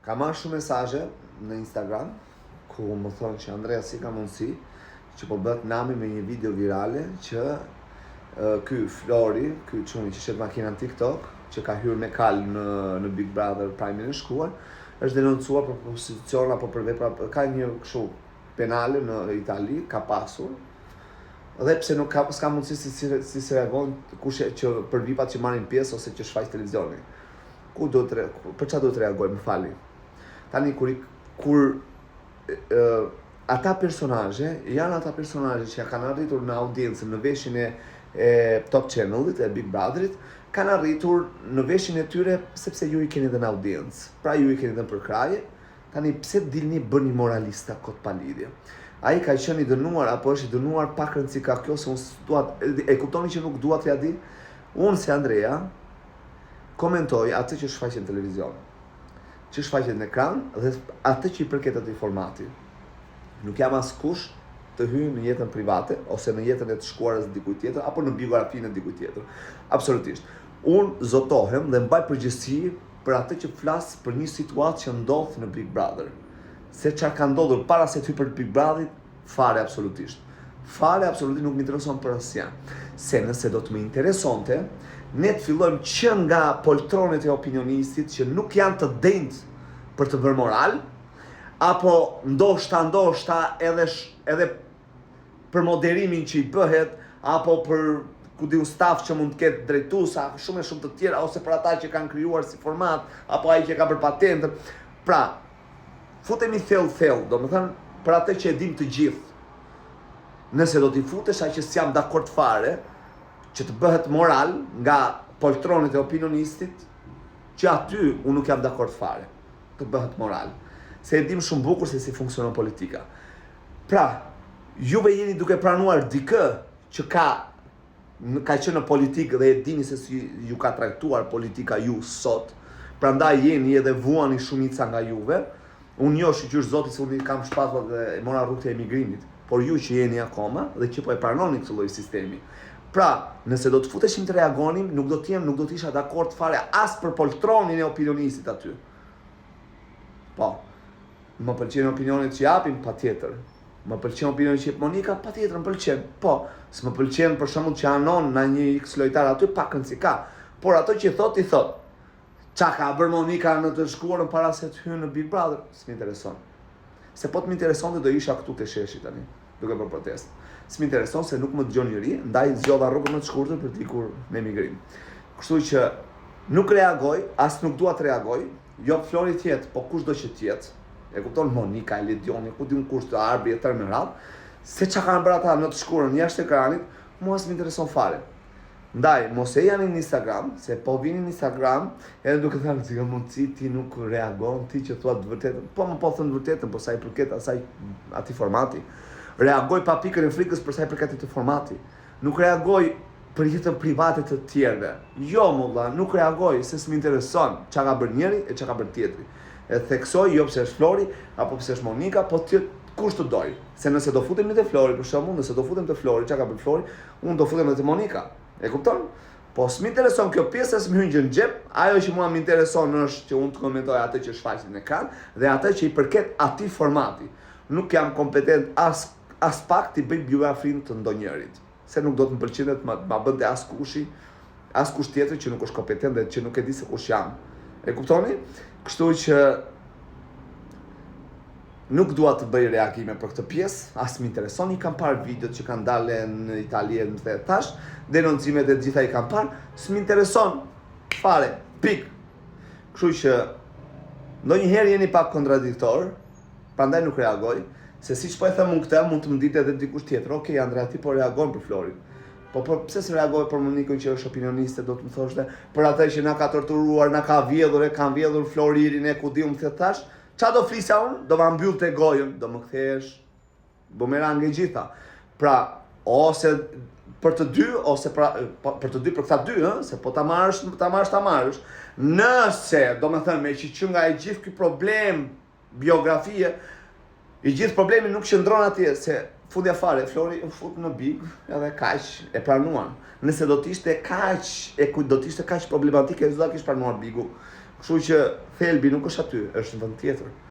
Ka marrë shumë mesazhe në Instagram ku më thonë që Andrea si ka mundësi që po bëhet nami me një video virale që ky Flori, ky çuni që shet makina në TikTok, që ka hyrë me kal në Big Brother Prime në shkuar, është denoncuar për prostitucion apo për vepra, ka një kështu penale në Itali, ka pasur. Dhe pse nuk s'ka mundësi si reagon kush që për vipat që marrin pjesë ose që shfaq televizioni. Për çfarë do të reagoj, më fali. Tani kur ata personazhe janë ata personazhe që kanë arritur në audiencën në veshin e Top Channelit, e Big Brotherit, kanë arritur në veshin e tyre sepse ju I keni dhe në audiencë. Pra ju I keni dhe në përkraje, tani pse dilni bëni moralista kot pa lidhje. Ai ka qenë I dënuar apo është I dënuar pak rëndësi ka kjo se unë e kuptoni që nuk dua t'ja di. Unë si Andrea komentoj atë që shfaqet në televizion, që shfaqet në ekran dhe atë që I përket atij formati. Nuk jam askush të hyj në jetën private ose në jetën e të shkuarës dikujt tjetër apo në biografinë e dikujt tjetër. Absolutisht. Unë zotohem dhe mbaj përgjegjësi për atë që flas për një situatë që ndodh në Big Brother. Se çfarë ka ndodhur para se të hyj për Big Brother, fare absolutisht. Fare absolutisht nuk më intereson për asnjë. Se nëse do të më interesonte, ne të fillojmë që nga poltronet e opinionistit që nuk janë të denjtë për të bërë moral, apo ndoshta edhe për moderimin që I bëhet, apo për ku diu staf që mund të ketë drejtuesa, shumë të tjera, ose për ata që kanë krijuar si format, apo ai që ka bërë patentën. Pra, futemi thellë, domethënë për atë që e dim të gjithë. Nëse do t'i futesh aq që s'jam dakord fare, që të bëhet moral nga poltronet e opinionistit, që aty unë nuk jam dakord fare, të bëhet moral. Se e dim shumë bukur se si funksionon politika. Pra, juve jeni duke pranuar dikë që ka qenë në politikë dhe e dini se si ju ka trajtuar politika ju sot, prandaj jeni edhe vuani shumica nga juve. Unë njoh shqyr Zotit se unë kam shpatuar dhe mora rrugën e emigrimit, por ju që jeni akoma dhe që po e pranoni këtë lloj sistemi. Pra, nëse do të futeshim të reagonim, nuk do të isha dakord fare as për poltronin e opinionistit aty. Po, më pëlqen opinionet që japin, patjetër. Më pëlqen opinionet që jep Monika, patjetër më pëlqen. Po, s'më pëlqen për shembull që anon në një X lojtar aty pak rëndësi ka. Por ato që I thot. Qa ka bërë Monika në të shkuarën para se të hynë në Big Brother? S'më intereson. Se po të më intereson do isha këtu të sheshi tani, duke për protest. S'më intereson se nuk më dëgjon njëri, ndaj zgjodha rrugën më të shkurtër për të ikur me emigrim. Kështu që nuk reagoj, as nuk dua të reagoj, jo Flori tjetë, po kushdo që tjetë, e kupton Monika, Elidioni, ku di un kush të arbi e tërë me radhë, se qa kanë bërë ata në të shkurën jashtë ekranit, mua s'më intereson fare. Ndaj, mos e janë në Instagram, se po vini në Instagram, edhe duke thënë si ka mundësi ti nuk reagon, ti që thua të vërtetën. Po më po thënë të vërtetën, po sa I përket asaj atij formati. Reagoj pa pikën e frikës për sa I përket atij formati. Nuk reagoj për jetën private të tjerëve. Jo, mulla, nuk reagoj se s'më intereson çka ka bërë njëri e çka ka bërë tjetri. E theksoj jo pse është Flori apo pse është Monika, po kush të doj. Se nëse do futemi te Flori, për shembull, nëse do futem te Flori, çka ka bërë Flori, unë do futem te Monika. E kupton? Po s'më intereson kjo pjesë, s'më hyn gjë në xhep. Ajo që mua më intereson është që unë të komentoj atë që shfaqet në ekran dhe atë që I përket atij formati. Nuk jam kompetent as pak të bëj biografinë të ndonjërit, se nuk do të më pëlqente të ma bënte as kush tjetër që nuk është kompetent dhe që nuk e di se kush jam. E kuptoni? Kështu që nuk dua të bëj reagime për këtë pjesë, as më intereson. I kam parë videot që kanë dalë në Itali dhe tash, denoncimet e gjitha I kam parë, s'më intereson fare, pik. Kështu që ndonjëherë jeni pak kontradiktor, prandaj nuk reagoj, se siç po e them unë këtë, mund të më ditë edhe dikush tjetër. Okej, Andrea ti po reagon për Florin. Po pse se reagoj për Monikën që është opinioniste, do të më thoshte, për atë që na ka torturuar, na ka vjedhur, kanë vjedhur Floririn e ku diu më the tash. Qa do flisja unë? Do ma mbyll të gojën, do më kthesh bumerang e gjitha. Pra, ose për të dy, ose për të dy për këta dy, se po ta marrësh. Nëse, do me thënë, me që nga I gjithë ky problem, biografie, I gjithë problemi nuk qëndron atje, se fundja fare, Flori u fut në Big, edhe kaq e pranuan. Nëse do t'ishte kaq, do t'ishte kaq problematike, do ta kish pranuar Bigu. Kështu që thelbi nuk është aty, është në vend tjetër.